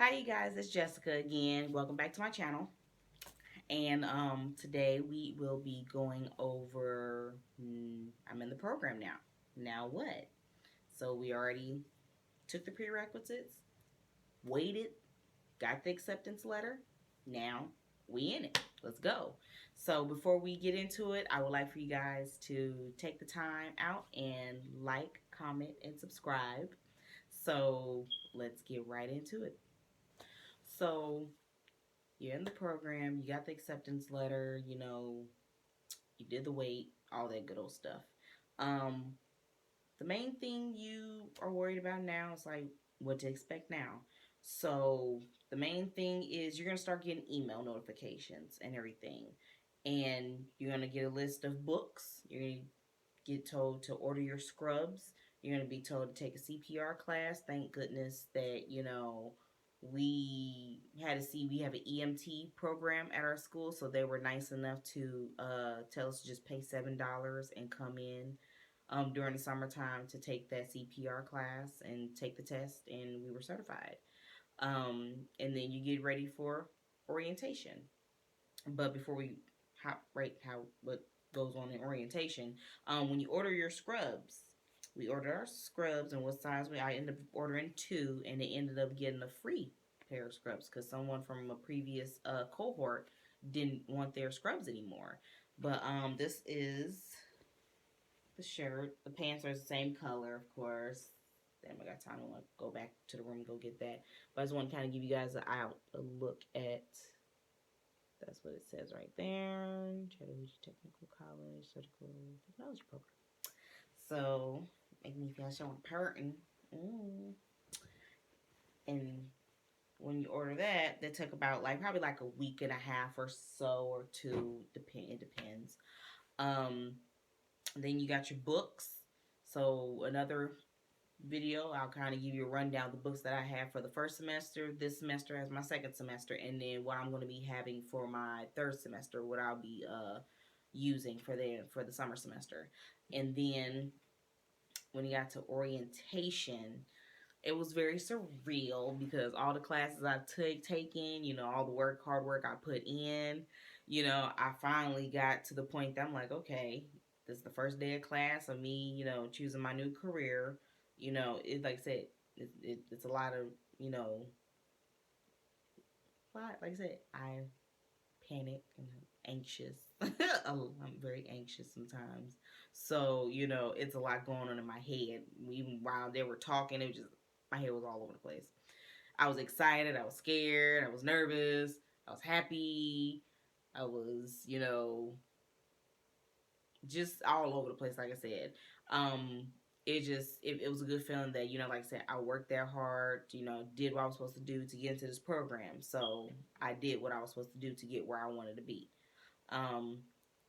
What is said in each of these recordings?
Hi, you guys. It's Jessica again. Welcome back to my channel. And today we will be going over. I'm in the program now. Now what? So we already took the prerequisites, waited, got the acceptance letter. Now we in it. Let's go. So before we get into it, I would like for you guys to take the time out and like, comment, and subscribe. So let's get right into it. So you're in the program, you got the acceptance letter, you did the wait, all that good old stuff. Um, the main thing you are worried about now is like what to expect now. So the main thing is you're gonna start getting email notifications and everything. And you're gonna get a list of books. You're gonna get told to order your scrubs. You're going to be told to take a CPR class. Thank goodness that, we had to see we have an EMT program at our school, so they were nice enough to tell us to just pay $7 and come in during the summertime to take that CPR class and take the test, and we were certified. And then you get ready for orientation. But before we hop right how what goes on in orientation, when you order your scrubs, we ordered our scrubs, and what size I ended up ordering two, and they ended up getting a free pair of scrubs because someone from a previous cohort didn't want their scrubs anymore. But this is the shirt. The pants are the same color, of course. Damn, I got time to go back to the room and go get that. But I just want to kind of give you guys a look at. That's what it says right there. Chattanooga Technical College, Surgical Technology Program. So, make me feel like I'm hurting. Mm. And when you order that, they took about probably like a week and a half or so or two. It depends. Um, then you got your books. So another video, I'll kind of give you a rundown of the books that I have for the first semester, this semester as my second semester, and then what I'm going to be having for my third semester, what I'll be using for the summer semester. And then when you got to orientation, it was very surreal because all the classes I taken, all the hard work I put in, I finally got to the point that I'm like, okay, this is the first day of class of me, choosing my new career. It like I said, it's a lot of, like I said, I panic and I'm anxious. I'm very anxious sometimes. So, it's a lot going on in my head. Even while they were talking, it was just, my head was all over the place. I was excited, I was scared, I was nervous, I was happy, I was, just all over the place, like I said. Um, it was a good feeling that, like I said, I worked there hard, did what I was supposed to do to get into this program. So I did what I was supposed to do to get where I wanted to be. Um,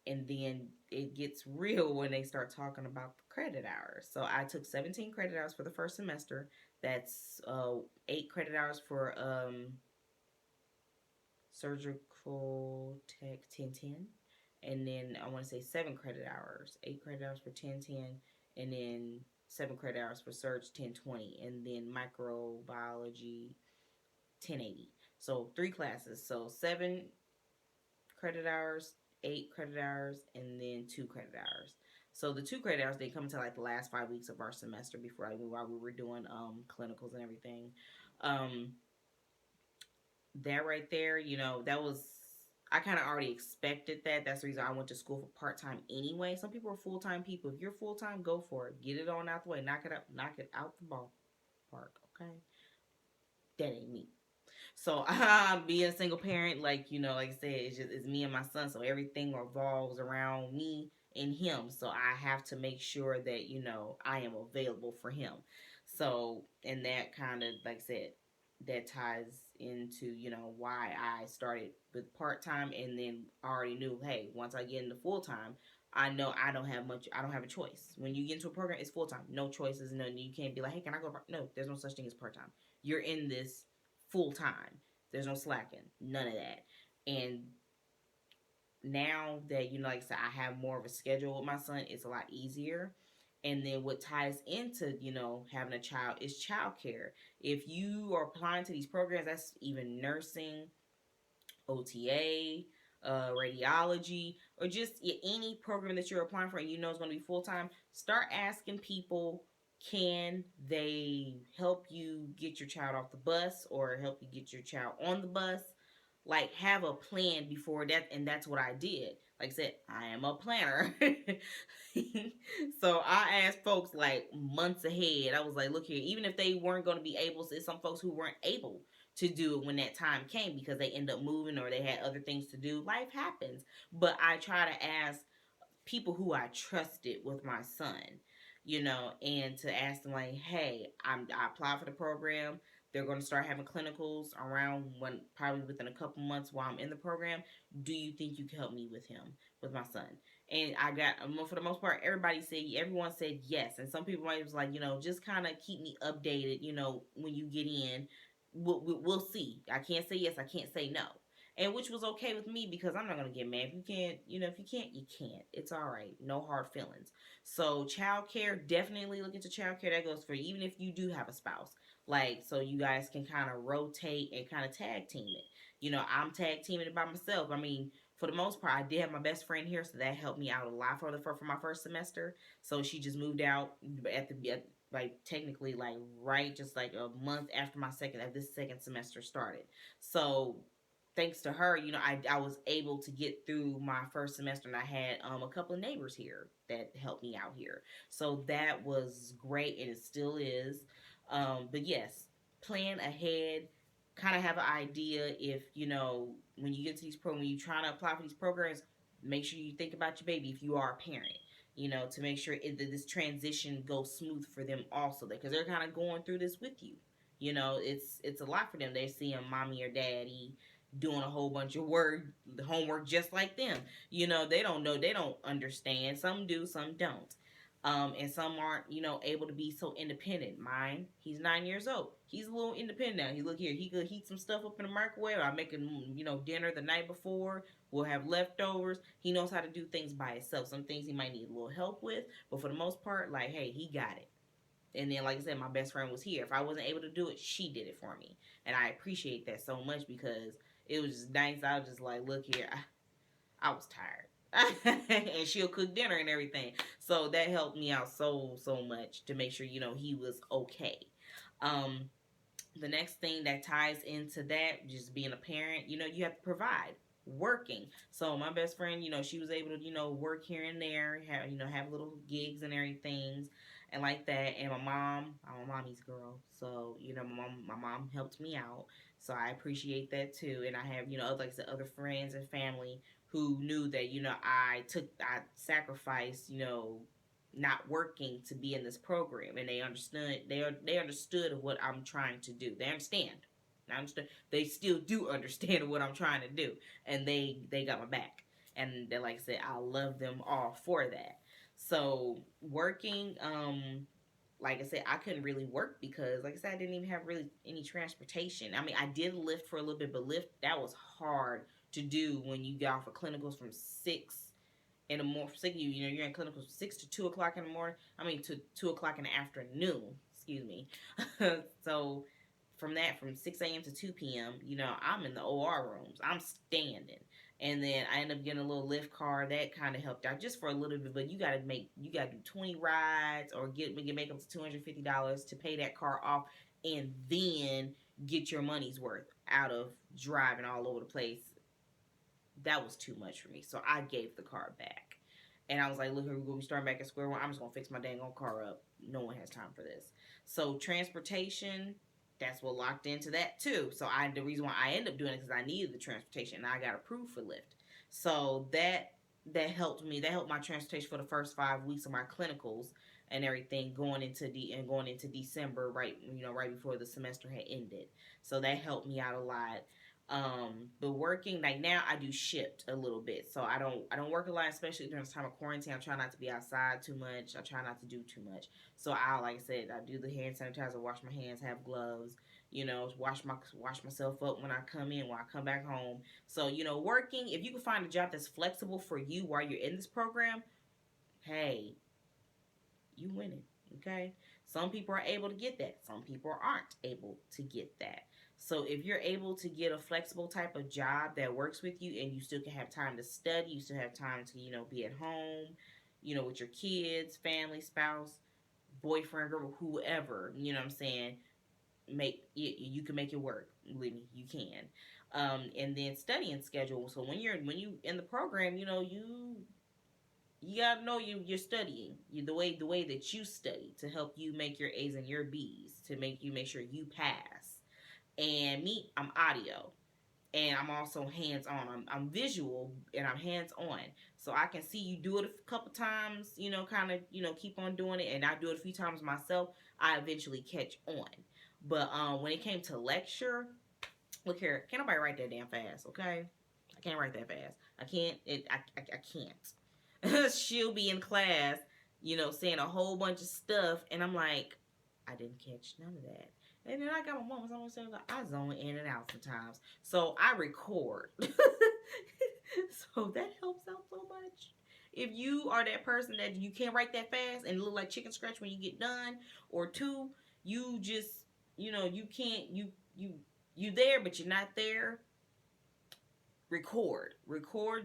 and then it gets real when they start talking about the credit hours. So I took 17 credit hours for the first semester. That's 8 credit hours for surgical tech 1010, and then I want to say 7 credit hours, 8 credit hours for 1010, and then 7 credit hours for surge 1020, and then microbiology 1080. So 3 classes. So 7 credit hours, 8 credit hours, and then 2 credit hours. So the 2 credit hours, they come to like the last 5 weeks of our semester before while we were doing clinicals and everything. Um, that right there, that was, I kind of already expected that. That's the reason I went to school for part time anyway. Some people are full time people. If you're full time, go for it. Get it on out the way. Knock it out the ballpark. Okay, that ain't me. So being a single parent, like I said, it's me and my son. So everything revolves around me and him. So I have to make sure that I am available for him. So and that kind of, like I said, that ties into why I started with part time, and then I already knew, hey, once I get into full time, I know I don't have much. I don't have a choice. When you get into a program, it's full time, no choices. No, you can't be like, hey, can I go? No, there's no such thing as part time. You're in this full time. There's no slacking, none of that. And now that like I said, I have more of a schedule with my son, it's a lot easier. And then what ties into, having a child is childcare. If you are applying to these programs, that's even nursing, OTA, radiology, or just any program that you're applying for and you know it's going to be full time, start asking people, can they help you get your child off the bus or help you get your child on the bus? Like, have a plan before that, and that's what I did. Like I said, I am a planner. So I asked folks like months ahead. I was like, look here, even if they weren't going to be able to, some folks who weren't able to do it when that time came because they end up moving or they had other things to do. Life happens. But I try to ask people who I trusted with my son, and to ask them like, hey, I applied for the program. They're going to start having clinicals around when probably within a couple months while I'm in the program. Do you think you can help me with him, with my son? And I got, for the most part, everyone said yes. And some people might was like, just kind of keep me updated, when you get in. We'll see. I can't say yes. I can't say no, and which was okay with me because I'm not gonna get mad. If you can't, if you can't, you can't. It's all right. No hard feelings. So childcare, definitely look into childcare. That goes for even if you do have a spouse. Like, so you guys can kind of rotate and kind of tag team it. I'm tag teaming it by myself. I mean, for the most part, I did have my best friend here, so that helped me out a lot for my first semester. So she just moved out like technically like right just like a month after this second semester started. So thanks to her, I was able to get through my first semester, and I had a couple of neighbors here that helped me out here. So that was great, and it still is. But yes, plan ahead, kind of have an idea if when you get to these when you trying to apply for these programs, make sure you think about your baby if you are a parent. To make sure that this transition goes smooth for them also, because they're kind of going through this with you. It's a lot for them. They're seeing mommy or daddy doing a whole bunch of homework just like them. They don't know, they don't understand. Some do, some don't. And some aren't, able to be so independent. Mine, he's 9 years old. He's a little independent now. He look here, he could heat some stuff up in the microwave. I make him, dinner the night before. We'll have leftovers. He knows how to do things by himself. Some things he might need a little help with, but for the most part, like, hey, he got it. And then, like I said, my best friend was here. If I wasn't able to do it, she did it for me, and I appreciate that so much because it was just nice. I was just like, look here, I was tired. And she'll cook dinner and everything. So that helped me out so much to make sure he was okay. Um, the next thing that ties into that, just being a parent, you have to provide working. So my best friend, she was able to, work here and there, have little gigs and everything and like that. And my mom, I'm a mommy's girl. So, my mom helped me out. So I appreciate that too. And I have, like I said, other friends and family who knew that, I sacrificed, not working to be in this program, and they understood what I'm trying to do. They understand. I understand. They still do understand what I'm trying to do, and they got my back. And they, like I said, I love them all for that. So working, like I said, I couldn't really work because, like I said, I didn't even have really any transportation. I mean, I did Lyft for a little bit, but Lyft, that was hard to do when you got off of clinicals from 6 in the morning. You're in clinical from 6 to 2 o'clock in the morning. I mean, to 2 o'clock in the afternoon. Excuse me. So from 6 a.m. to 2 p.m., I'm in the OR rooms. I'm standing. And then I end up getting a little lift car. That kind of helped out just for a little bit. But you gotta do 20 rides or make up to $250 to pay that car off, and then get your money's worth out of driving all over the place. That was too much for me. So I gave the car back. And I was like, look, we're going to be starting back at square one. I'm just going to fix my dang old car up. No one has time for this. So transportation, that's what locked into that too. So the reason why I ended up doing it is because I needed the transportation and I got approved for Lyft. So that helped me. That helped my transportation for the first 5 weeks of my clinicals and everything going into December, right before the semester had ended. So that helped me out a lot. But working, like now I do shift a little bit, so I don't work a lot, especially during this time of quarantine. I try not to be outside too much. I try not to do too much. So like I said, I do the hand sanitizer, wash my hands, have gloves, wash myself up when I come in, when I come back home. So working, if you can find a job that's flexible for you while you're in this program, hey, you winning. Okay. Some people are able to get that. Some people aren't able to get that. So if you're able to get a flexible type of job that works with you and you still can have time to study, you still have time to, be at home, with your kids, family, spouse, boyfriend, girl, whoever, what I'm saying, you can make it work. Believe me, you can. And then studying schedule. So when you in the program, you gotta know you're studying the way that you study to help you make your A's and your B's to make sure you pass. And me, I'm audio, and I'm also hands on. I'm visual and I'm hands on, so I can see you do it a couple times. Kind of keep on doing it, and I do it a few times myself. I eventually catch on. But when it came to lecture, look here, can't nobody write that damn fast, okay? I can't write that fast. I can't. I can't. She'll be in class, saying a whole bunch of stuff, and I'm like, I didn't catch none of that. And then I got my moments. I'm saying like, I zone in and out sometimes, so I record. So that helps out so much. If you are that person that you can't write that fast and look like chicken scratch when you get done, or two, you just you can't you there but you're not there. Record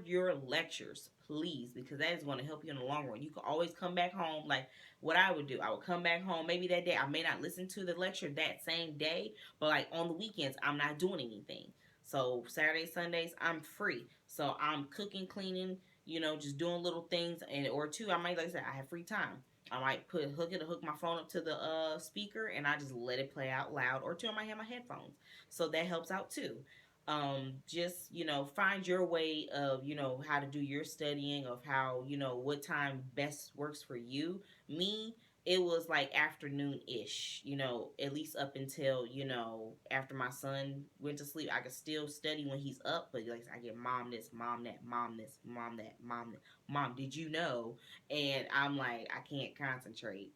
your lectures, please, because that is going to help you in the long run. You can always come back home. Like what I would do, I would come back home maybe that day. I may not listen to the lecture that same day, but like on the weekends I'm not doing anything. So Saturdays, Sundays I'm free, so I'm cooking, cleaning, just doing little things. And or two, I might, like I said, I have free time. I might hook my phone up to the speaker and I just let it play out loud. Or two, I might have my headphones, so that helps out too. Just find your way of how to do your studying, of how what time best works for you. Me, it was like afternoon ish, at least up until after my son went to sleep. I could still study when he's up, but like I get mom this, mom that, mom this, mom that, mom that, mom, did you know? And I'm like, I can't concentrate.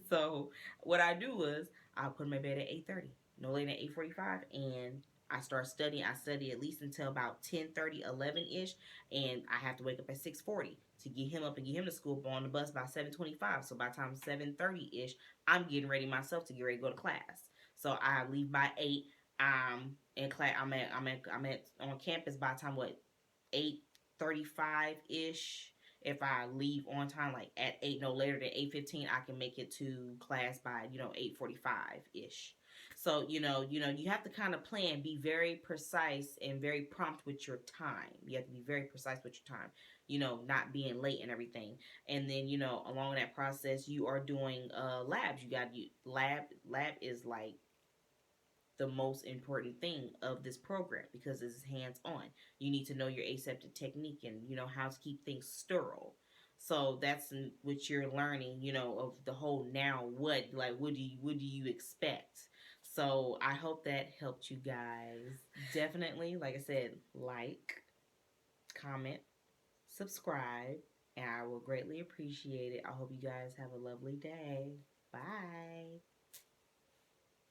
So what I do was I'll put my bed at 8:30, no later than 8:45, and I start studying. I study at least until about 10:30, 11 ish, and I have to wake up at 6:40 to get him up and get him to school. But on the bus by 7:25, so by the time 7:30 ish, I'm getting ready myself to get ready to go to class. So I leave by 8. In class. I'm at on campus by the time, what, 8:35 ish. If I leave on time, like at 8, no later than 8:15, I can make it to class by 8:45 ish. So you have to kind of plan, be very precise and very prompt with your time. You have to be very precise with your time. Not being late and everything. And then along that process, you are doing labs. Lab is like the most important thing of this program because it's hands on. You need to know your aseptic technique and how to keep things sterile. So that's what you're learning, of the whole now what, like what do you expect? So I hope that helped you guys. Definitely, like I said, like, comment, subscribe, and I will greatly appreciate it. I hope you guys have a lovely day. Bye.